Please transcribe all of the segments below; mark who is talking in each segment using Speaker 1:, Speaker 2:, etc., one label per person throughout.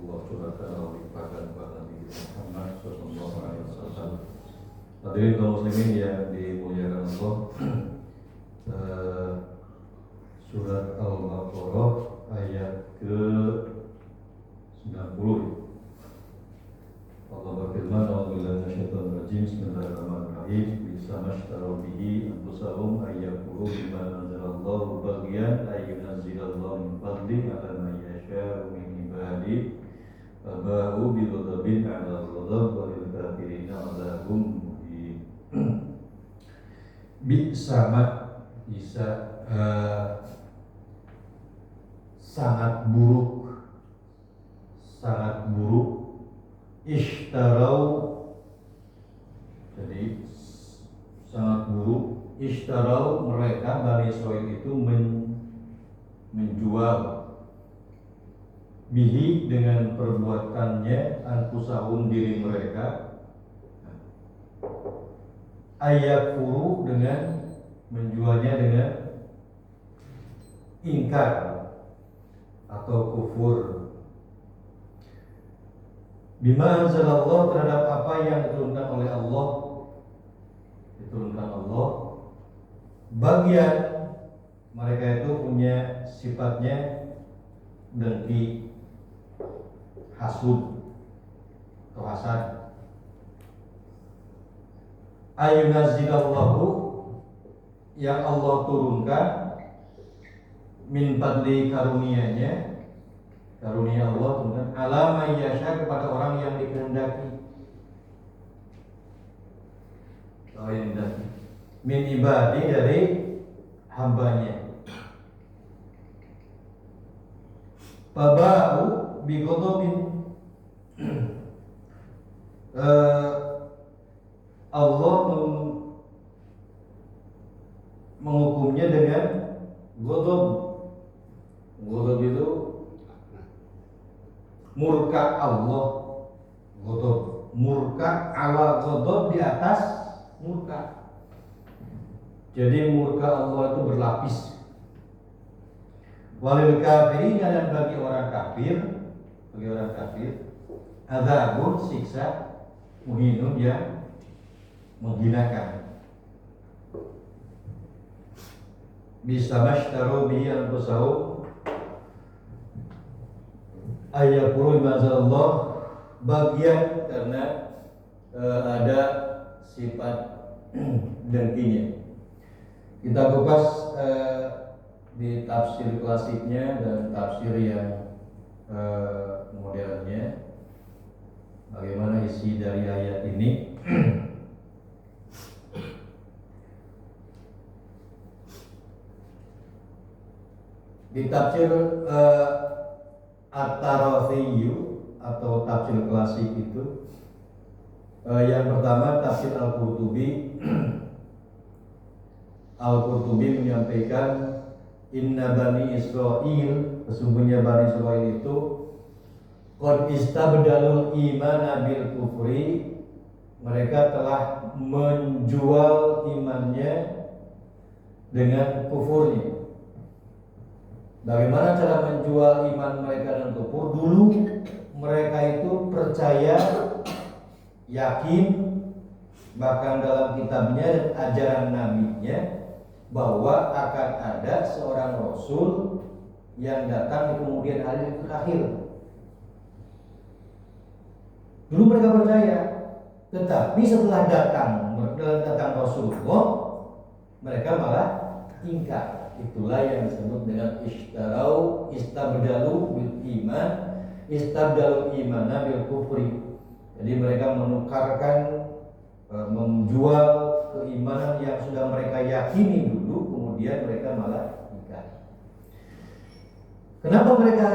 Speaker 1: Allah Subhanahu kepada Nabi Muhammad sallallahu alaihi wasallam. Hadirin kaum muslimin yang dimuliakan Allah. Surat Al-Baqarah ayat ke-90. Allah berfirman, "A'udzubillahi minasyaitonir rajim. Bismillahirrahmanirrahim. Bisamashtaraw bihi anfusahum ayyakfuru bima anzalallahu baghyan ayyunazzilallahu min fadlihi 'ala man yasha'u min ibadihi faba'u bi ghadabin 'ala ghadab wa lil kafirin 'adzabun muhin." Sangat buruk. Ishtarau, jadi sangat buruk. Ishtarau, mereka Bani Israil itu menjual bihi, dengan perbuatannya, anfusahum, diri mereka, ayakfuru, dengan menjualnya dengan ingkar atau kufur, bima anzalallah, terhadap apa yang diturunkan oleh Allah, bagian mereka itu punya sifatnya dengki, hasud atau hasad. Ayunazzilallahu, yang Allah turunkan, min fadli, karunia-Nya, karunia Allah turunkan, ala may yasha, kepada orang yang dikehendaki, min ibadi, dari hambanya. Faba'u bi ghadabin, Allah menghukumnya dengan ghadab. Ghadab itu murka Allah, ghadab, murka, ala ghadab, di atas murka. Jadi murka Allah itu berlapis. Walil kafirin, dan bagi orang kafir, adzabun, siksa, muhinun, yang menghinakan. Bisamashtaru bihi anfusahum ayyakfuru bima anzalallah, bagian karena ada sifat dengkinya. Kita kupas di tafsir klasiknya dan tafsir yang modernnya, bagaimana isi dari ayat ini. Di tafsir At-Tarafiyu atau tafsir klasik itu, yang pertama tafsir Al-Qurtubi. Al-Qurtubi menyampaikan, inna Bani Israil, sesungguhnya Bani Israil itu qad istabdalul imana bil kufri, mereka telah menjual imannya dengan kufurnya. Bagaimana cara menjual iman mereka dengan kufur? Dulu mereka itu percaya, yakin, bahkan dalam kitabnya dan ajaran nabinya, bahwa akan ada seorang rasul yang datang di kemudian hari terakhir. Dulu mereka percaya, tetapi setelah datang Rasulullah, mereka malah ingkar. Itulah yang disebut dengan istabdalu bil iman, istabdalu imana bil kufri. Jadi mereka menukarkan, menjual keimanan yang sudah mereka yakini dulu, kemudian mereka malah ingkar. Kenapa mereka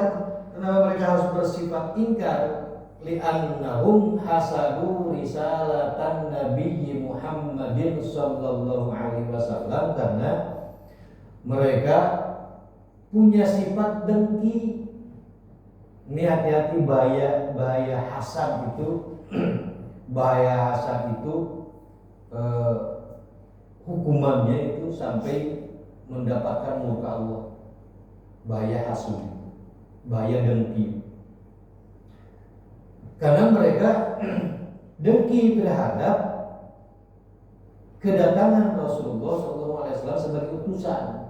Speaker 1: harus bersifat ingkar? Li'annahum hasadu risalatan Nabi Muhammadin sallallahu alaihi wasallam, karena mereka punya sifat dengki. Ini hati-hati, bahaya hasad itu. Bahaya hasad itu hukumannya itu sampai mendapatkan murka Allah. Bahaya hasud, bahaya dengki.
Speaker 2: Karena mereka dengki terhadap kedatangan Rasulullah SAW sebagai utusan.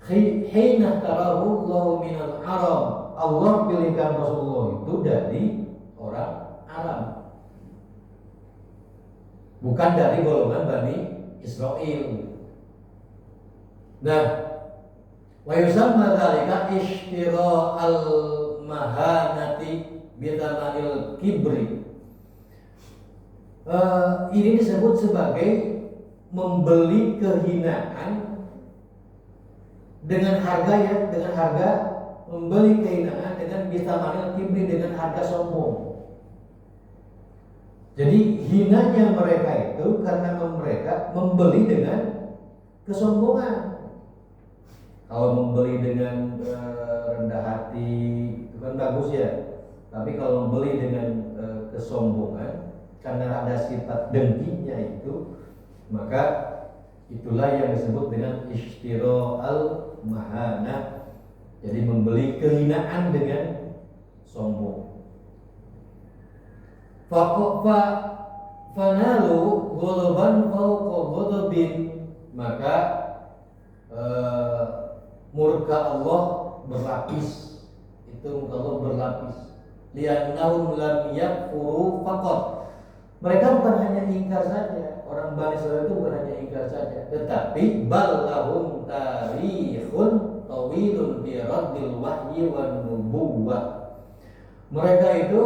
Speaker 2: Hina tarahu Allah minal Arab, Allah pilihkan Rasulullah itu dari orang Arab, bukan dari golongan Bani Israel. Nah, wa yusamma dzalika ishtira'al mahanati bitamanil kibri. Ini disebut sebagai membeli kehinaan dengan harga membeli kehinaan dengan bitamanil kibri, dengan harga sombong. Jadi hinanya mereka itu karena mereka membeli dengan kesombongan. Kalau membeli dengan rendah hati itu kan bagus ya. Tapi kalau membeli dengan kesombongan karena ada sifat dengkinya itu, maka itulah yang disebut dengan ishtira'al mahanah. Jadi membeli kehinaan dengan sombong. Fanalu ghadaban fawqa ghadabin, maka murka Allah berlapis. Itu murka Allah berlapis. Li'annahum lam yakfuru faqat. Mereka bukan hanya ingkar saja, orang Bani Israil itu bukan hanya ingkar saja, tetapi bal lahum tarikhun tawilun fi raddil wahyi wan nubuwwah. Mereka itu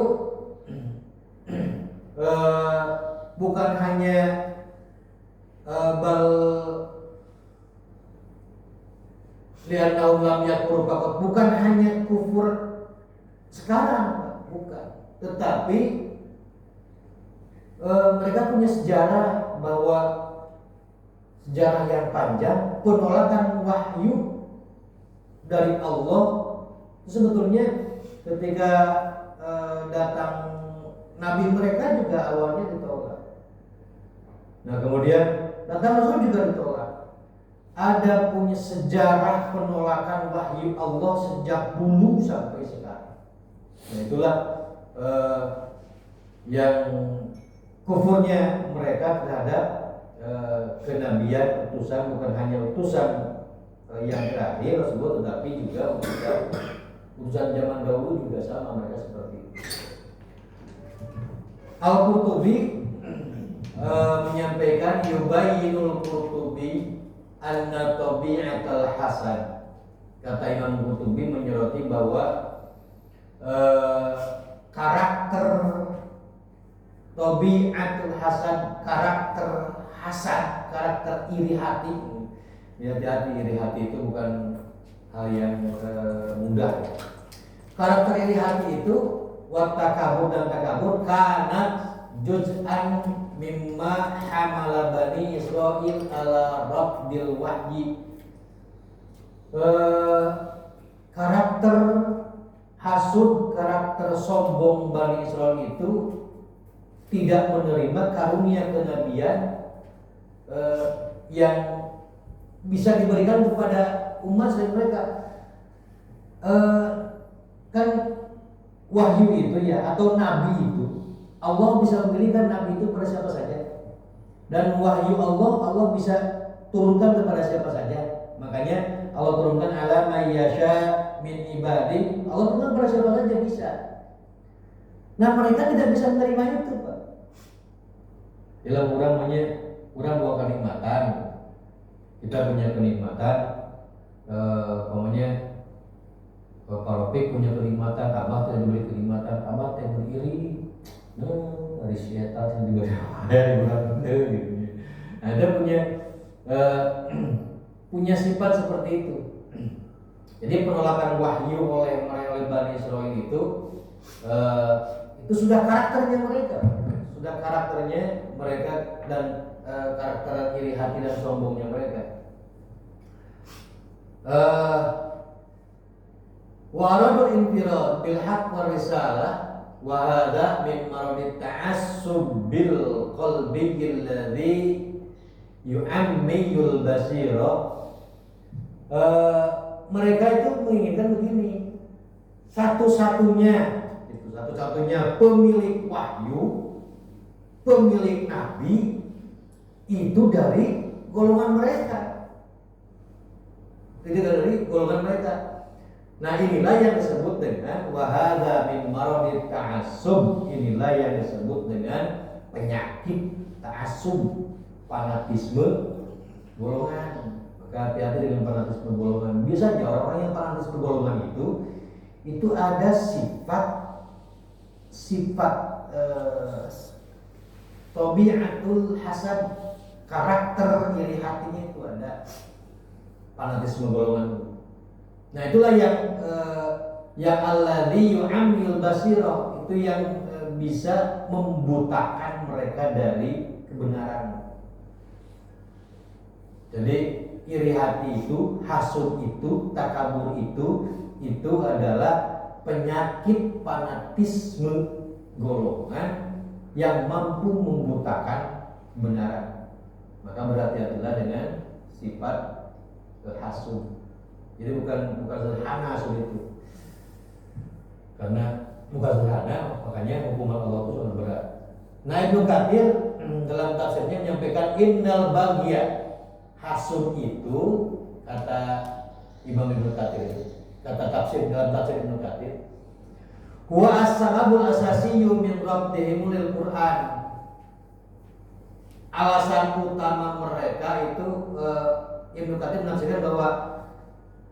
Speaker 2: bukan hanya bal li'annahum lam yakfuru faqat, bukan hanya kufur sekarang, bukan, tetapi mereka punya sejarah, bahwa sejarah yang panjang penolakan wahyu dari Allah. Sebetulnya ketika datang nabi mereka juga awalnya ditolak. Nah kemudian datang Rasul juga ditolak. Ada punya sejarah penolakan wahyu Allah sejak dulu sampai sekarang. Nah itulah yang kufurnya mereka terhadap kenabian, utusan, bukan hanya utusan yang terakhir tersebut, tetapi juga utusan zaman dahulu juga sama, mereka seperti itu. Al-Qurtubi menyampaikan, yubayyinul Qurtubi anna tabi'atal hasan. Kata Imam Qurtubi menyoroti bahwa karakter tabi'atul hasan, karakter iri hati. Hati-hati, iri hati itu bukan hal yang mudah. Karakter iri hati itu watakabur dan takabur karena juz'an mimma hamala Bani Israil ala raddil wahyi. Karakter hasud, karakter sombong Bani Israil itu tidak menerima karunia kenabian yang bisa diberikan kepada umat selain mereka. Kan wahyu itu ya, atau nabi itu, Allah bisa memberikan nabi itu kepada siapa saja, dan wahyu Allah bisa turunkan kepada siapa saja. Makanya Allah turunkan ala may yasha min ibadi, Allah turunkan kepada siapa saja bisa. Nah mereka tidak bisa menerima itu, Pak. Dalam orang dua kenikmatan. Kita punya kenikmatan, Pak Rofik punya kenikmatan, Abah tidak diberi kenikmatan, Abah tidak berdiri. Dari syaitan yang diberi gitu. Nah, Anda punya sifat seperti itu. Jadi penolakan wahyu oleh Bani Israil itu sudah karakternya mereka, dan karakter iri hati dan sombongnya mereka. Wa aradul infirad bil haqq war risalah wa hadha min maradit ta'assub bil qalbi alladhi yu'ammiyul basira. Mereka itu menginginkan begini, satu-satunya satu-satunya pemilik wahyu, pemilik nabi itu dari golongan mereka. Itu dari golongan mereka. Nah, inilah yang disebut dengan wahada min maradit ta'assub. Inilah yang disebut dengan penyakit ta'assub, fanatisme golongan. Maka hati-hati dengan fanatisme golongan. Biasanya orang-orang yang fanatisme golongan itu ada sifat tabiatul hasad, karakter iri hatinya itu ada fanatisme golongan. Nah, itulah yang alladzi yu'ammil basirah, itu yang bisa membutakan mereka dari kebenaran. Jadi iri hati itu, hasud itu, takabur itu adalah penyakit fanatisme golongan yang mampu membutakan kebenaran. Maka berhati-hatilah dengan sifat hasud. Jadi bukan sederhana hasud itu. Karena bukan sederhana, makanya hukuman Allah itu sangat berat. Nah, Ibnu Katsir dalam tafsirnya menyampaikan innal baghya, hasud itu, kata Imam Ibnu Katsir, kata tafsir dalam tafsir Ibnu Katsir, huwa as-sababul asasiyyu min rabbihim lil Qur'an. Alasan utama mereka itu Ibnu Katsir menafsirkan bahwa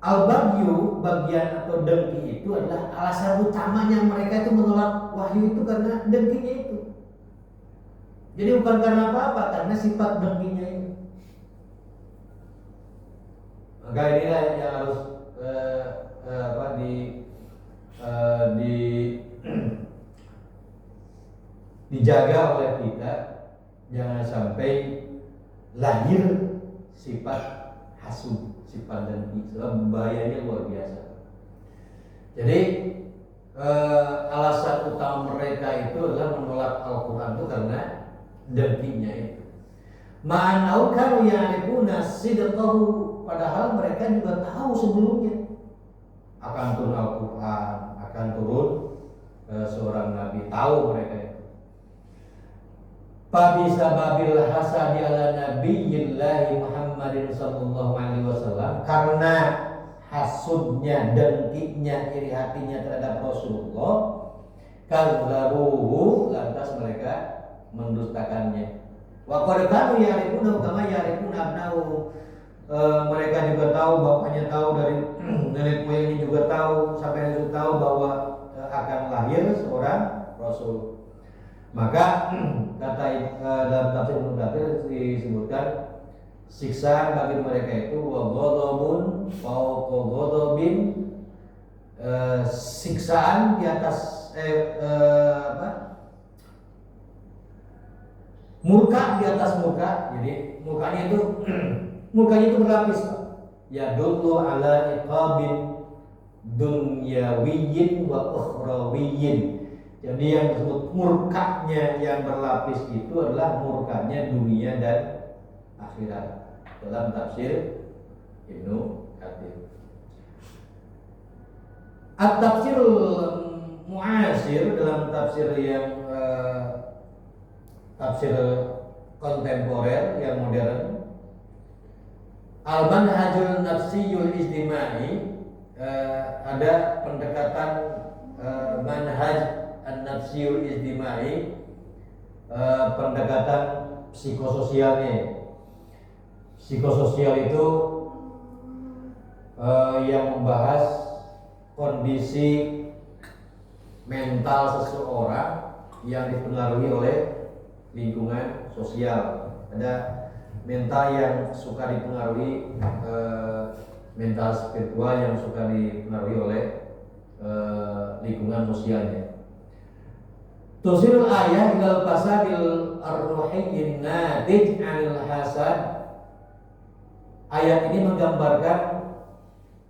Speaker 2: al-baghyu, bagian atau dengki itu adalah alasan utamanya mereka itu menolak wahyu itu karena dengkinya itu. Jadi bukan karena apa-apa, karena sifat dengkinya ini. Maka inilah yang harus dijaga oleh kita, jangan sampai lahir sifat hasud, sifat dengki, sebab bahayanya luar biasa. Jadi alasan utama mereka itu adalah menolak Al-Quran itu karena dengkinya itu. Ma'anau kanu ya'rifuna sidqahu, padahal mereka juga tahu sebelumnya akan turun Al-Quran, akan turun seorang nabi, tahu mereka itu. Fabisababil hasadi ala nabiyyillahi Muhammadin sallallahu alaihi wasallam, karena hasudnya, dengkinya, iri hatinya terhadap Rasulullah, kadzabuhu, lantas mereka mendustakannya. Wa qad kanu ya'rifuna kama ya'rifuna abna'u, mereka juga tahu, bapaknya tahu, dari nenek moyangnya juga tahu, sampai itu tahu bahwa akan lahir seorang rasul. Maka kata dalam tafsir Ibnu Katsir disebutkan siksaan bagi mereka itu wa ghadabun fawqa ghadabin, siksaan di atas murka di atas murka. Jadi murkanya itu berlapis. Ya dulu ala iqabin dunyawiyyin wa ukhrawiyyin. Jadi yang disebut murkanya yang berlapis itu adalah murkanya dunia dan akhirat, dalam tafsir Ibnu Katsir. At-tafsir mu'asir, dalam tafsir yang tafsir kontemporer yang modern, al-manhajul nafsiyul ijtimai, ada pendekatan manhaj an-nafsiyul ijtimai, pendekatan psikososialnya. Psikososial itu yang membahas kondisi mental seseorang yang dipengaruhi oleh lingkungan sosial. Ada mental yang suka dipengaruhi, mental spiritual yang suka dipengaruhi oleh lingkungan sosialnya. Tusirul ayah ilal fasadil ar-ruhiyyin natij 'anil hasad. Ayat ini menggambarkan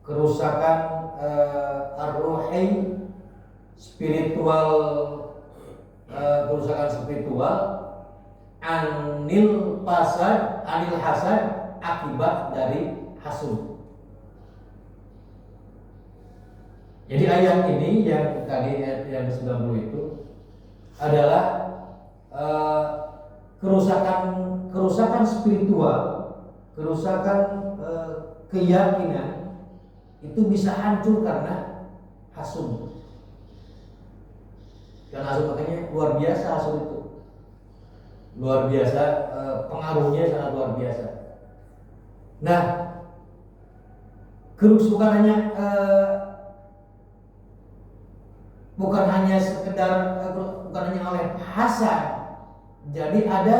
Speaker 2: kerusakan ar-ruhi, spiritual, kerusakan spiritual, anil hasad, akibat dari hasud. Jadi ayat ini yang tadi ayat yang ke-90 itu adalah kerusakan spiritual, kerusakan keyakinan itu bisa hancur karena hasud. Karena hasud makanya luar biasa hasud itu. Luar biasa, pengaruhnya sangat luar biasa. Nah, bukan hanya sekedar bukan hanya oleh hasad. Jadi ada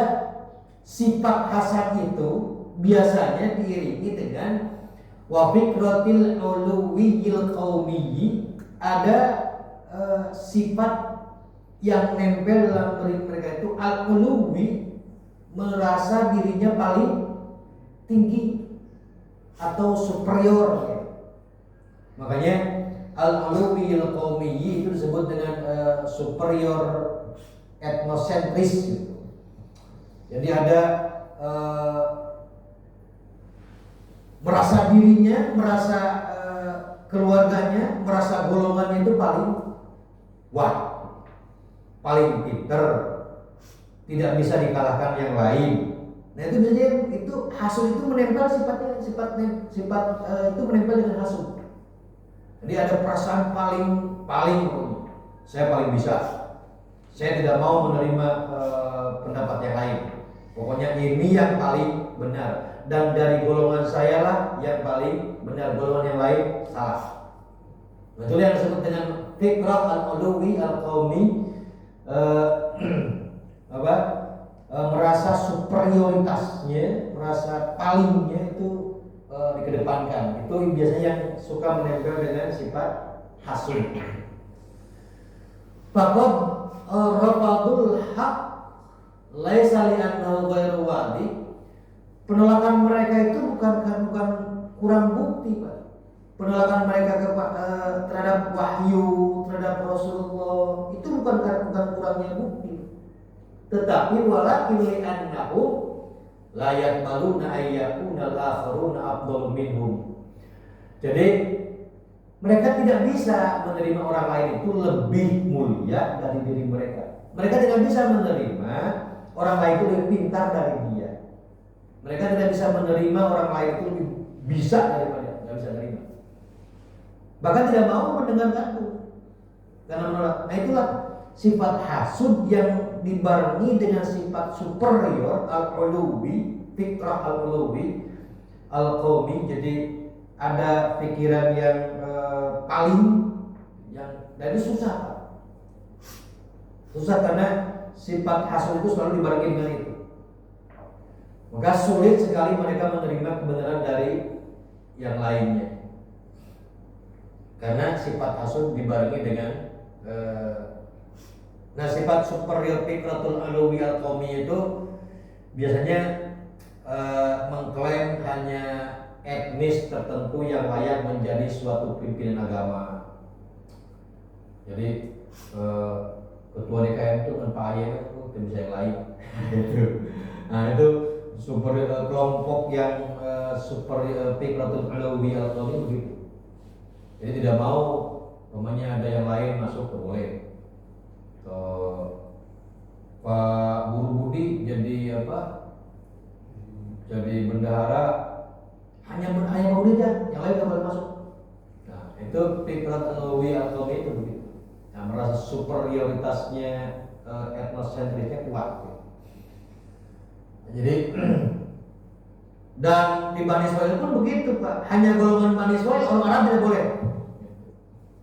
Speaker 2: sifat hasad itu biasanya diiringi dengan wa fikratil uluwiyil qaumiyyi, ada sifat yang nempel dalam diri mereka itu al-uluwi, merasa dirinya paling tinggi atau superior ya. Makanya al-uluwi al-qaumiyyi itu disebut dengan superior etnosentris gitu. Jadi ada merasa dirinya, merasa keluarganya, merasa golongannya itu paling wah, paling pinter, tidak bisa dikalahkan yang lain. Nah itu biasanya itu hasud itu menempel sifat itu menempel dengan hasud. Jadi ada perasaan paling saya paling bisa. Saya tidak mau menerima pendapat yang lain. Pokoknya ini yang paling benar, dan dari golongan saya lah yang paling benar, golongan yang lain salah. Nah, itu yang disebut dengan fikrah al-uluwi al-qaumi, merasa superioritasnya, merasa palingnya itu dikedepankan. Itu biasanya yang suka menempel dengan sifat hasud. Faqad rafadul haq laisa li'annahu ghairu wadi. Penolakan mereka itu bukan kurang bukti, Pak. Penolakan mereka terhadap wahyu, terhadap Rasulullah itu bukan kurangnya bukti, tetapi walakin li'annahu la yaqbaluna ayyakuna al-akharuna afdal minhum. Jadi mereka tidak bisa menerima orang lain itu lebih mulia dari diri mereka. Mereka tidak bisa menerima orang lain itu lebih pintar dari dia. Mereka tidak bisa menerima orang lain itu lebih bisa daripada, tidak bisa menerima. Bahkan tidak mau mendengarkanku karena menolak. Nah itulah sifat hasud yang dibarengi dengan sifat superior al-uluwi, fikrah al-uluwi al-qaumi. Jadi ada pikiran yang paling, dan itu susah karena sifat hasud itu selalu dibarengi dengan itu. Maka sulit sekali mereka menerima kebenaran dari yang lainnya, karena sifat hasud dibarengi dengan sifat superior fikratul uluwi al-qaumi itu biasanya mengklaim hanya etnis tertentu yang layak menjadi suatu pimpinan agama. Jadi ketua DKM itu kan Pak Aye itu tidak bisa yang lain. Nah itu kelompok yang superior fikratul uluwi al-qaumi begitu. Jadi tidak mau umpamanya ada yang lain masuk ke boleh. Pak Guru Budi jadi jadi bendahara, hanya mau dia, yang lain tidak boleh masuk. Nah itu fikrat uluwi al-qaumi itu begitu. Nah, merasa superioritasnya etnosentrisnya kuat. Jadi dan di Bani Israil pun begitu, Pak. Hanya golongan Bani Israil, orang Arab tidak boleh.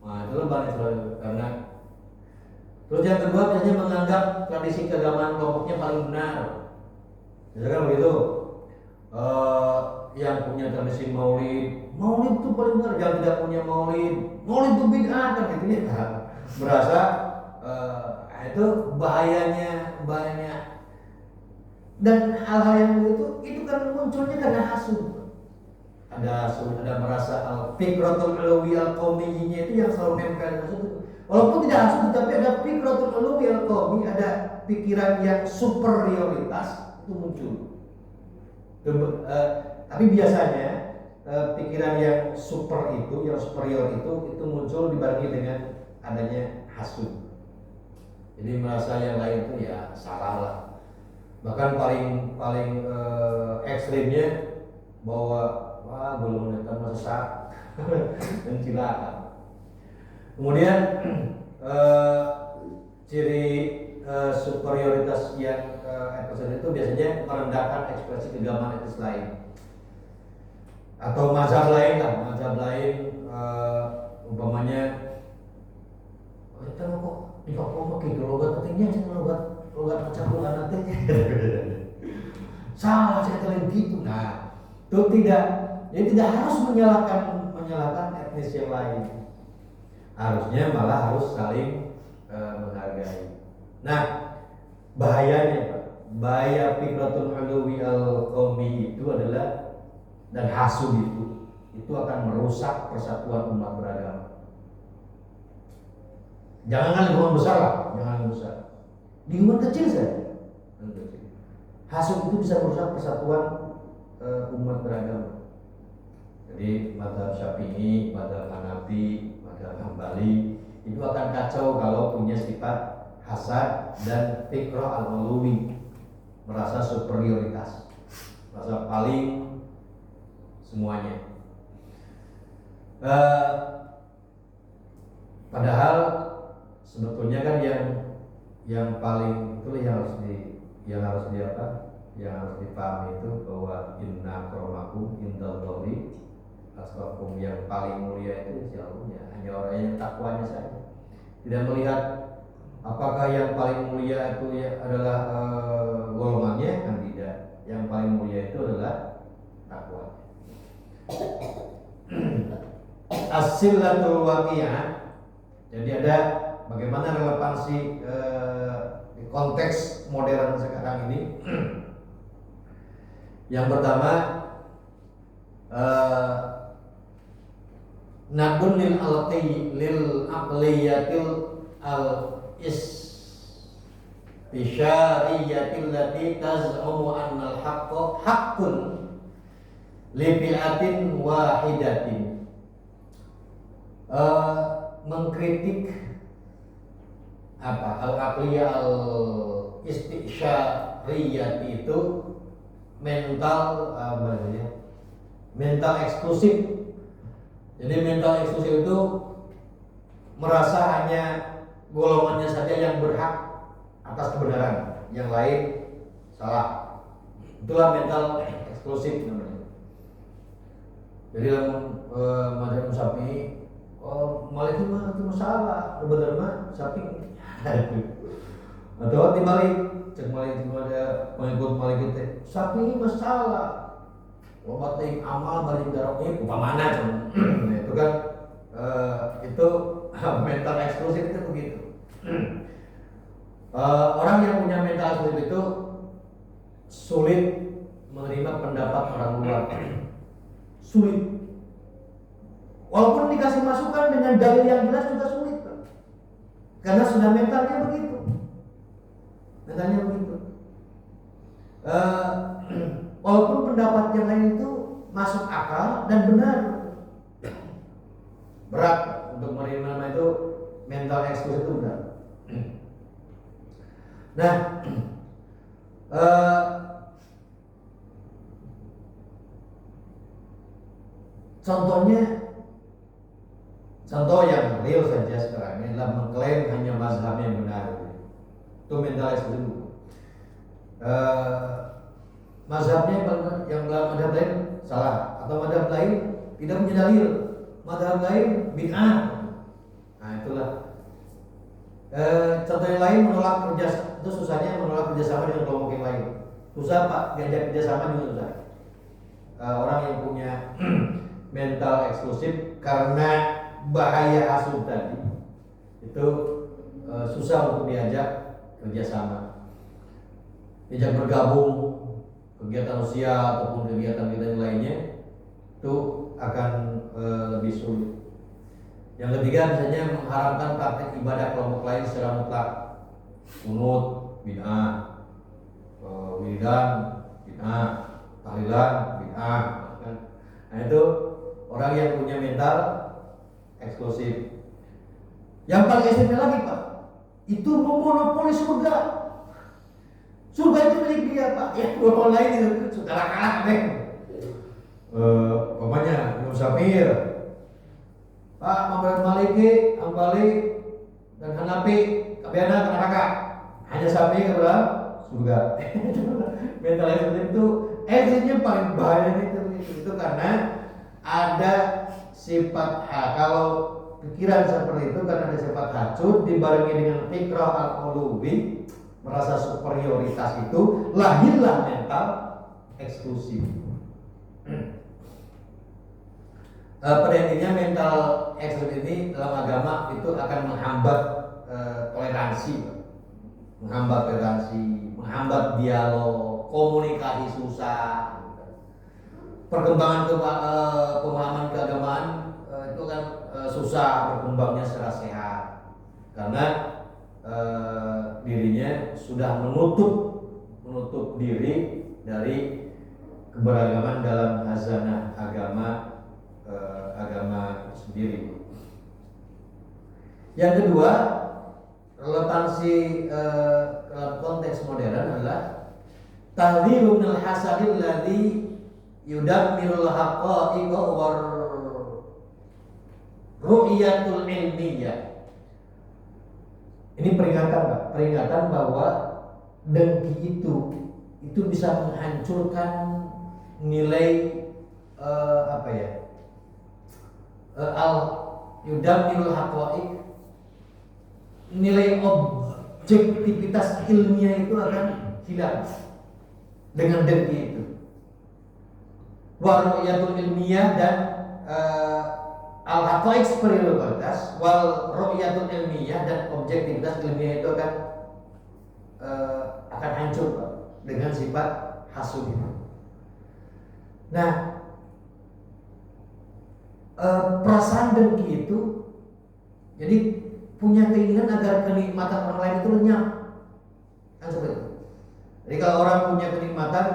Speaker 2: Nah itulah Bani Israil. Karena terus yang kedua biasanya menganggap tradisi keagamaan kelompoknya paling benar. Misalkan begitu, yang punya tradisi maulid itu paling benar. Yang tidak punya maulid itu bid'ah kan gitu ya. Merasa itu bahayanya. Dan hal-hal yang itu kan munculnya karena hasud. Ada hasud, ada merasa fikratul uluwi al-qaumiyyinya itu yang selalu nempel dengan hasud. Walaupun tidak hasud, tapi ada fikratul uluwi al-qaumi, ada pikiran yang superioritas itu muncul. Tapi biasanya pikiran yang super itu, yang superior itu muncul dibarengi dengan adanya hasud. Jadi merasa yang lain itu ya salah lah. Bahkan paling paling ekstrimnya bahwa wah golongan itu sesat dan cilaka. Kemudian ciri superioritas yang etnis itu biasanya merendahkan ekspresi keagamaan etnis lain atau mazhab lain lah, mazhab lain umpamanya kita kok di Papua gitu logat pentingnya sih logat percampuran nanti salah saya kalian gitu. Nah itu tidak, jadi tidak harus menyalahkan etnis yang lain, harusnya malah harus saling menghargai. Nah bahayanya Pak, bahaya fikratul uluwi al-qaumi itu adalah, dan hasud itu akan merusak persatuan umat beragama. Jangan lingkungan besar lah, jangan besar, lingkungan kecil saja. Hasud itu bisa merusak persatuan umat beragama. Jadi mazhab Syafi'i, mazhab Hanafi, mazhab Hambali itu akan kacau kalau punya sifat hasad dan fikrah al-uluwi, merasa superioritas, merasa paling semuanya. Padahal sebetulnya kan yang paling itu yang harus dipahami itu bahwa inna akramakum indallahi atqakum, yang paling mulia itu insya hanya orang yang takwanya saja. Tidak melihat apakah yang paling mulia itu adalah golongannya, kan tidak. Yang paling mulia itu adalah takwanya. As-sillatul waqi'ah. Jadi ada bagaimana relevansi di konteks modern sekarang ini. Yang pertama, nakun lil aqliyatil al istisyariyatil lati taz'umu annal haqqa haqqun li fi'atin wahidatin. Mengkritik al-aqliyah al-istisyariyah itu mental eksklusif. Jadi mental eksklusif itu merasa hanya golongannya saja yang berhak atas kebenaran, yang lain salah. Itulah mental eksklusif namanya. Jadi dalam mazhab Syafi'i, Maliki mah itu masalah, benar mah Syafi'i. Atau dibalik, cek Maliki ada pengikut Maliki teh, Syafi'i masalah. Loba teh amal balik darahnya upamana cuman. Nah, itu kan itu mental eksklusif itu begitu. Orang yang punya mental eksklusif itu sulit menerima pendapat orang luar. Sulit. Walaupun dikasih masukan dengan dalil yang jelas juga sulit, Pak. Karena sudah mentalnya begitu. Mentalnya begitu. Walaupun pendapat yang lain itu masuk akal dan benar, berat untuk menerima itu mental eksklusif itu berat. Nah, contoh yang real saja sekarang ini adalah mengklaim hanya mazhab yang benar. Itu mental eksklusif. Mazhabnya yang dalam mazhab lain salah, atau mazhab lain tidak punya dalil, mazhab lain bid'ah. Nah itulah. Contoh yang lain menolak kerja, itu susahnya menolak kerjasama dengan kelompok yang lain. Susah Pak, diajak kerjasama juga susah. Orang yang punya mental eksklusif karena bahaya hasud tadi itu susah untuk diajak kerjasama, diajak bergabung kegiatan sosial ataupun kegiatan lainnya, itu akan lebih sulit. Yang ketiga misalnya mengharamkan praktek ibadah kelompok lain secara mutlak. Qunut bid'ah, wiridan bid'ah, tahlilan bid'ah, Nah itu orang yang punya mental eksklusif. Yang paling ekstrim lagi Pak, itu memonopoli surga. Surga itu milik dia Pak. Ya orang lain itu sudah kalah kan. Pokoknya Imam Syafir, Pak Muhammad Maliki, Ambali dan Hanafi, kabehana ke neraka. Hanya Syafi'i kepada surga. Mental ekstrim itu ekstrimnya paling bahaya itu karena ada sifat kalau pikiran seperti itu karena ada sifat hancur dibarengi dengan fikrah al-uluwi, merasa superioritas itu lahirlah mental eksklusif. Pada intinya mental eksklusif ini dalam agama itu akan menghambat toleransi, menghambat dialog, komunikasi susah, perkembangan pemahaman keagamaan itu kan susah berkembangnya secara sehat karena dirinya sudah menutup diri dari keberagaman dalam hazanah agama sendiri. Yang kedua, relevansi dalam konteks modern adalah tahdhirun al-hasadil ladzi yudammirul haqa'iqa war ru'yatul ilmiyah. Ini peringatan bahwa dengki itu bisa menghancurkan nilai al yudammirul haqa'iq, nilai objektivitas ilmiah itu akan hilang dengan dengki itu. Wa ru'yatul ilmiah dan al-haqa'iq superioritas wal ru'yatul ilmiah dan objektivitas ilmiah itu akan hancur Pak, dengan sifat hasud itu. Nah, perasaan dengki itu jadi punya keinginan agar kenikmatan orang lain itu lenyap, kan seperti itu. Jadi kalau orang punya kenikmatan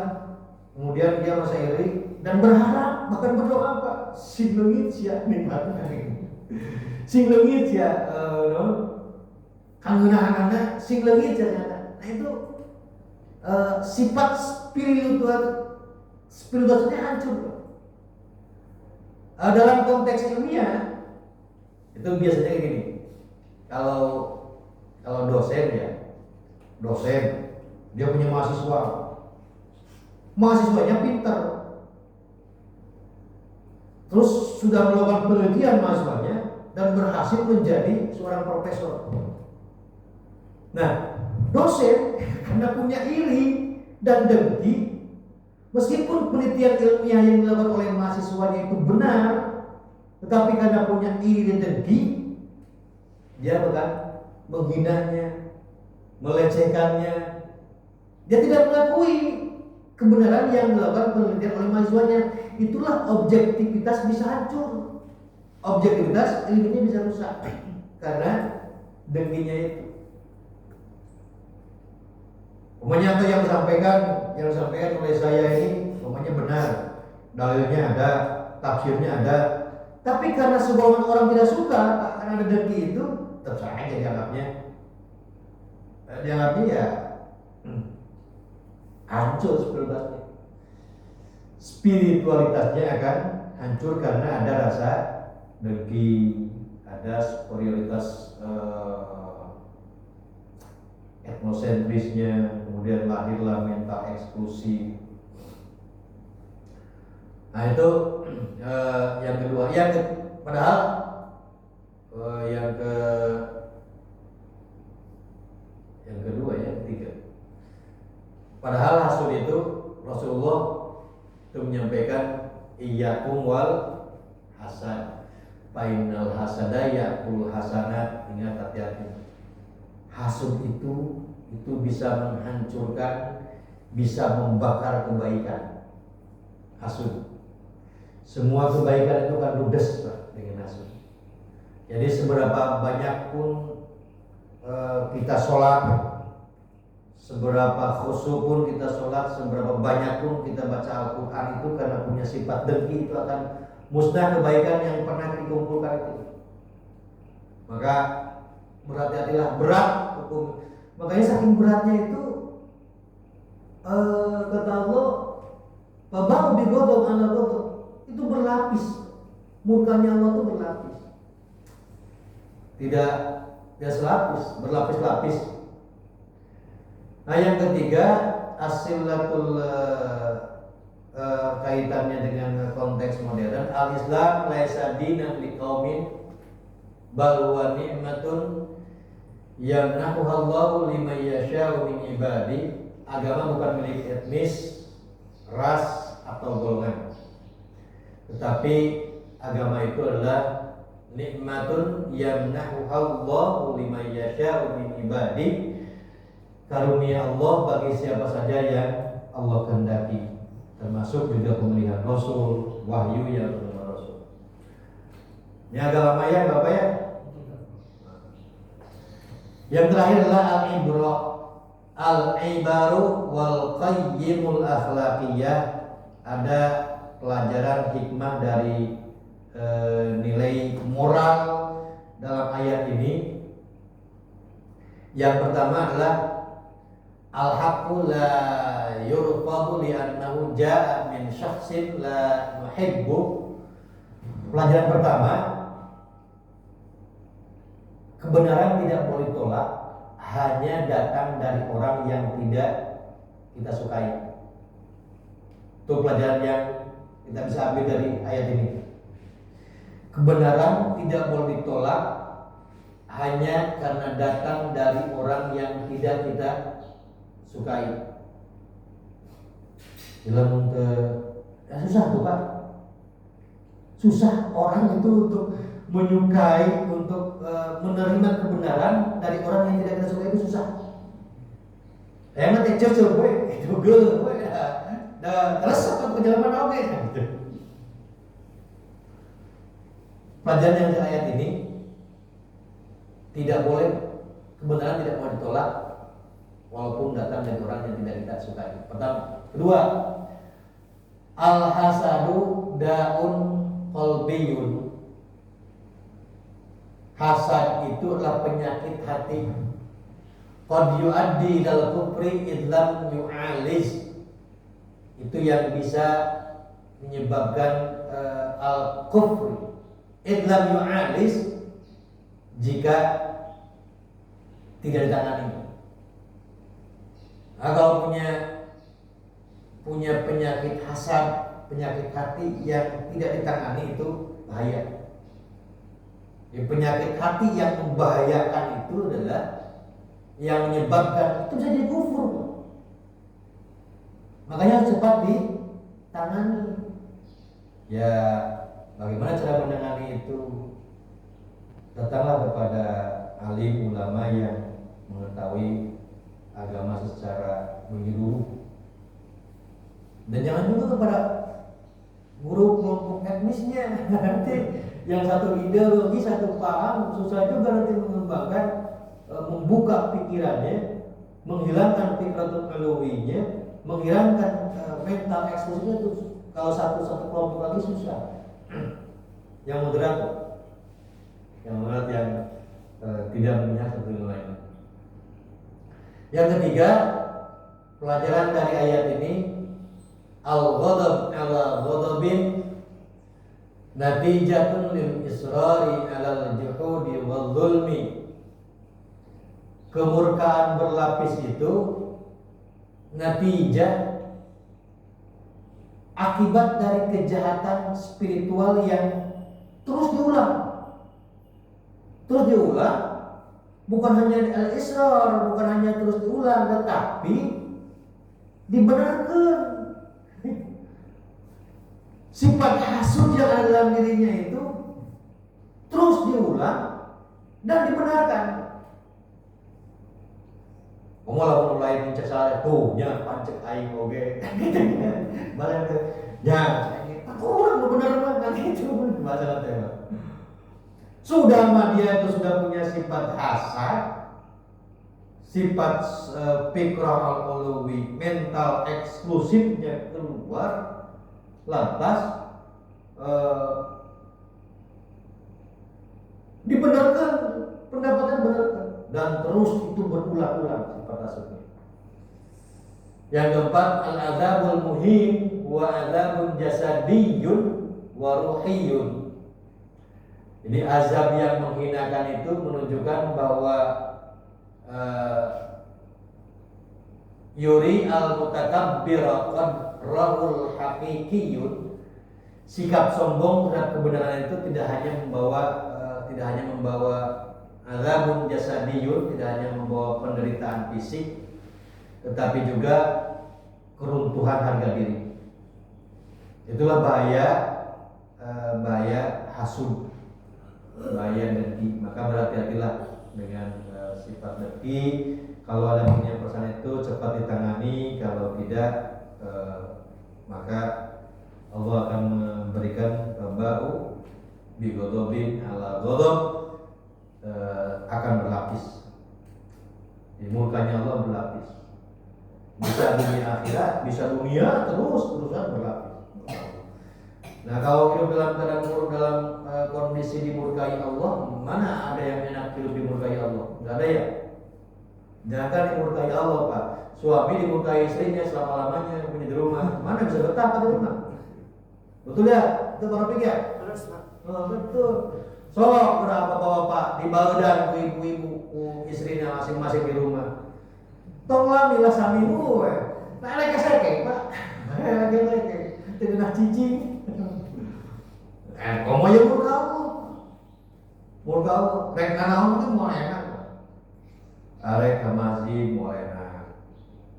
Speaker 2: kemudian dia merasa iri dan berharap bahkan berdoa apa sing leungit sia nikmatna sing leungit ya kangeunana sing leungit ya. Nah itu sifat spiritualitasnya hancur. Dalam konteks ilmiah itu biasanya kayak gini. Kalau dosen dia punya mahasiswanya pintar, terus sudah melakukan penelitian mahasiswanya dan berhasil menjadi seorang profesor. Nah, dosen karena punya iri dan dengki, meskipun penelitian ilmiah yang dilakukan oleh mahasiswanya itu benar, tetapi karena punya iri dan dengki, dia bahkan menghinanya, melecehkannya. Dia tidak mengakui kebenaran yang dilakukan penelitian oleh mahasiswanya. Itulah objektivitas bisa hancur, objektivitas ilmunya bisa rusak karena dengkinya itu. Umpamanya apa yang disampaikan oleh saya ini umpamanya benar, dalilnya ada, tafsirnya ada, tapi karena sebagian orang tidak suka karena ada dengki itu, tetap saja dianggapnya ya hancur spiritualitasnya akan hancur karena ada rasa dengki, ada superioritas etnosentrisnya, kemudian lahirlah mental eksklusif. Nah itu yang kedua. Padahal yang kedua ya, ketiga. Padahal hasud itu Rasulullah itu menyampaikan iyyakum wal hasad, fainal hasada ya'kul hasanat. Ingat, hati-hati. Hasud itu bisa menghancurkan, bisa membakar kebaikan. Hasud. Semua kebaikan itu kan ludes dengan hasud. Jadi seberapa banyak pun kita sholat, seberapa khusyuk pun kita sholat, seberapa banyak pun kita baca Al-Quran, itu karena punya sifat dengki, itu akan musnah kebaikan yang pernah dikumpulkan itu. Maka berhati-hatilah, berat hukum. Makanya saking beratnya itu kata Allah, "Babu bigodom ala godom." Itu berlapis, murkanya Allah itu berlapis. Tidak selapis, berlapis-lapis. Nah, yang ketiga, asilatul kaitannya dengan konteks modern. Al-Islam laisa dinan liqaumin bal huwa ni'matun yamnahuha Allahu liman yasha'u min ibadi. Agama bukan milik etnis, ras atau golongan. Tetapi agama itu adalah nikmatun yamnahuha Allahu liman yasha'u min ibadi. Karunia Allah bagi siapa saja yang Allah kehendaki, termasuk juga pemilihan Rasul, wahyu yang berupa Rasul. Ini agak lama ya Bapak ya. Yang terakhir adalah al-ibaru wal qayyimul akhlaqiyah. Ada pelajaran hikmah dari nilai moral dalam ayat ini. Yang pertama adalah al-haqqu la yurfadu li'annahu ja'a min syakhsin la nuhibbu. Pelajaran pertama, kebenaran tidak boleh ditolak hanya datang dari orang yang tidak kita sukai. Itu pelajaran yang kita bisa ambil dari ayat ini. Kebenaran tidak boleh ditolak hanya karena datang dari orang yang tidak kita sukai. Film susah tuh Pak. Susah orang itu untuk menyukai, untuk menerima kebenaran dari orang yang tidak kita sukai, itu susah. Yang nanti cocok gue, itu gue terus apa kejalanan oke. Pelajaran yang di ayat ini, tidak boleh, kebenaran tidak boleh ditolak walaupun datang dari orang yang tidak kita sukai. Pertama. Kedua, al-hasadu daun qalbiyun. Hasad itu adalah penyakit hati. Qad yu'addi dal kufri idlam yu'aliz. Itu yang bisa menyebabkan al-kufri idlam yu'aliz jika tidak ditangani. Nah, kalau punya penyakit hasad, penyakit hati yang tidak ditangani, itu bahaya. Penyakit hati yang membahayakan itu adalah yang menyebabkan itu bisa jadi kufur. Makanya harus cepat ditangani. Ya, bagaimana cara menangani itu? Datanglah kepada alim ulama yang mengetahui agama secara menyeluruh. Dan jangan juga kepada guru kelompok etnisnya. Nanti yang satu ideologi, satu paham, susah juga nanti mengembangkan, membuka pikirannya, menghilangkan fikratul uluhiynya, menghilangkan mental eksklusifnya. Itu kalau satu kelompok lagi susah. Yang moderat, yang tidak memihak satu yang lain. Yang ketiga, pelajaran dari ayat ini, al-ghadab ala ghadabin natijatun lil israri ala al-juhudi wal zulmi. Kemurkaan berlapis itu natijah, akibat dari kejahatan spiritual yang terus diulang. Bukan hanya al-israr, bukan hanya terus diulang, tetapi dibenarkan. Sifat hasud yang ada dalam dirinya itu terus diulang dan dibenarkan. Malah mulai mencek saya tuh, nya pancek aing oge. Malah ya, aku orang benar banget itu masalah tema. Sudah mah dia itu sudah punya sifat hasad, sifat fikrah al-uluwi, mental eksklusifnya keluar, lantas dibenarkan, pendapatnya dibenarkan, dan terus itu berulang-ulang sifat tasawuf. Yang keempat, al-adzabul muhin wa adzabun jasadiyun wa ruhiyun. Jadi azab yang menghinakan itu menunjukkan bahwa yuri al-mutakabbir qadrahul haqiqiyun. Sikap sombong terhadap kebenaran itu tidak hanya membawa azabun jasadiyun, tidak hanya membawa penderitaan fisik, tetapi juga keruntuhan harga diri. Itulah bahaya hasud, bahaya dengki. Maka berhati-hatilah dengan sifat dengki. Kalau ada punya perasaan itu cepat ditangani, kalau tidak maka Allah akan memberikan bau bigodobin ala godob, akan berlapis. Di murkanya Allah berlapis. Bisa dunia akhirat, bisa dunia terusan berlapis. Nah, kalau hidup dalam kondisi dimurkai Allah, mana ada yang enak hidup dimurkai Allah? Nggak ada ya. Jangan dimurkai Allah, Pak. Suami dimurkai istrinya selama-lamanya punya di rumah, mana bisa betah di rumah? Betul ya? Itu para pikir. Oh, betul. Sok berapa bapak di badan ibu-ibu istrinya masing-masing di rumah. Tonglah milah samimu, nah lagi seke, Pak. Lagi dengan cicing. Kamu aja murka Allah. Rek nanaon itu mau enak. Arek ke masjid mau enak.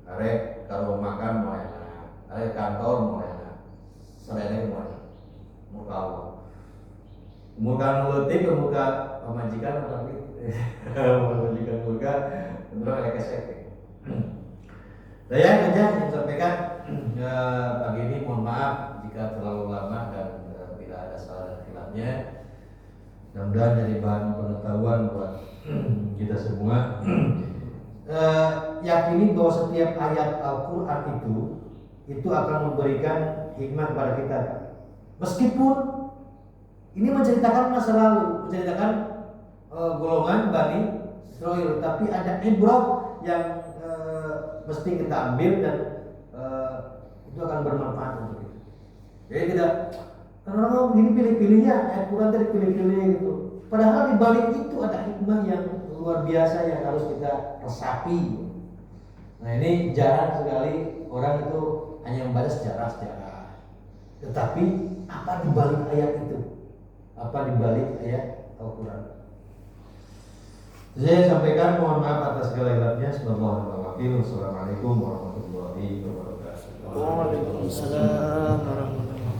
Speaker 2: Arek ke rumah makan mau enak. Arek kantor mau enak. Serene mau enak. Murka Allah. Murka nuletik ke murka pemajikan apa lagi? Pemajikan murka, terus arek seke. Saya kerja yang sampaikan pagi ini, mohon maaf jika terlalu lama dan bila ada salah dan khilafnya. Mudah-mudahan jadi bahan pengetahuan buat kita semua. Yakini bahwa setiap ayat Al-Quran itu akan memberikan hikmah kepada kita. Meskipun ini menceritakan masa lalu, menceritakan golongan Bani Israil, tapi ada ibrah yang mesti kita ambil dan itu akan bermanfaat untuk kita. Jadi tidak, karena orang begini pilih-pilih ya, ayat Quran tadi pilih-pilih gitu. Padahal di balik itu ada hikmah yang luar biasa yang harus kita resapi. Nah, ini jarang sekali orang itu hanya membaca sejarah. Tetapi apa di balik ayat itu? Apa di balik ayat Al-Quran? Saya sampaikan, mohon maaf atas segala hilafnya. Assalamualaikum warahmatullahi wabarakatuh.
Speaker 3: Waalaikumsalam warahmatullahi wabarakatuh.